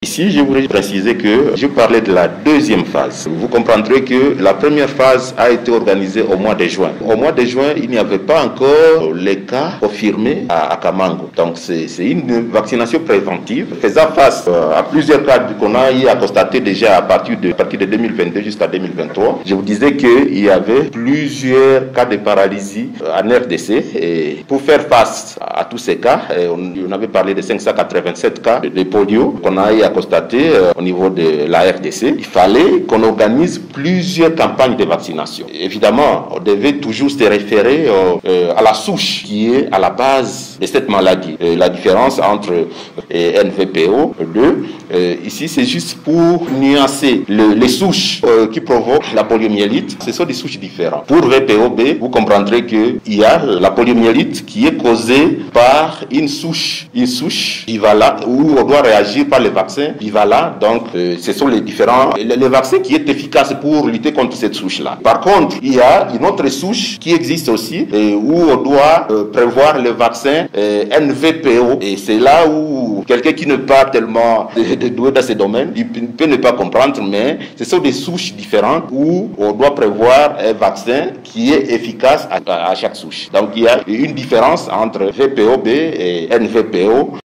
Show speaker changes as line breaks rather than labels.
Ici, je voudrais préciser que je parlais de la deuxième phase. Vous comprendrez que la première phase a été organisée au mois de juin. Au mois de juin, il n'y avait pas encore les cas confirmés à Kamango. Donc, c'est une vaccination préventive faisant face à plusieurs cas qu'on a eu à constater déjà à partir de 2022 jusqu'à 2023. Je vous disais qu'il y avait plusieurs cas de paralysie en RDC. Et pour faire face à tous ces cas, on avait parlé de 587 cas de polio qu'on a eu à constater au niveau de la RDC. Il fallait qu'on organise plusieurs campagnes de vaccination. Évidemment, on devait toujours se référer à la souche qui est à la base de cette maladie. La différence entre NVPO2, ici c'est juste pour nuancer les souches qui provoquent la poliomyélite. Ce sont des souches différentes. Pour VPOB, vous comprendrez qu'il y a la poliomyélite qui est causée par une souche bivalente où on doit réagir par les vaccins bivalents. Donc, ce sont les vaccins qui est efficace pour lutter contre cette souche-là. Par contre, il y a une autre souche qui existe aussi où on doit prévoir le vaccin NVPO. Et c'est là où quelqu'un qui n'est pas tellement doué dans ce domaine, il peut ne pas comprendre, mais ce sont des souches différentes où on doit prévoir un vaccin qui est efficace à chaque souche. Donc, il y a une différence entre VPOB et NVPO.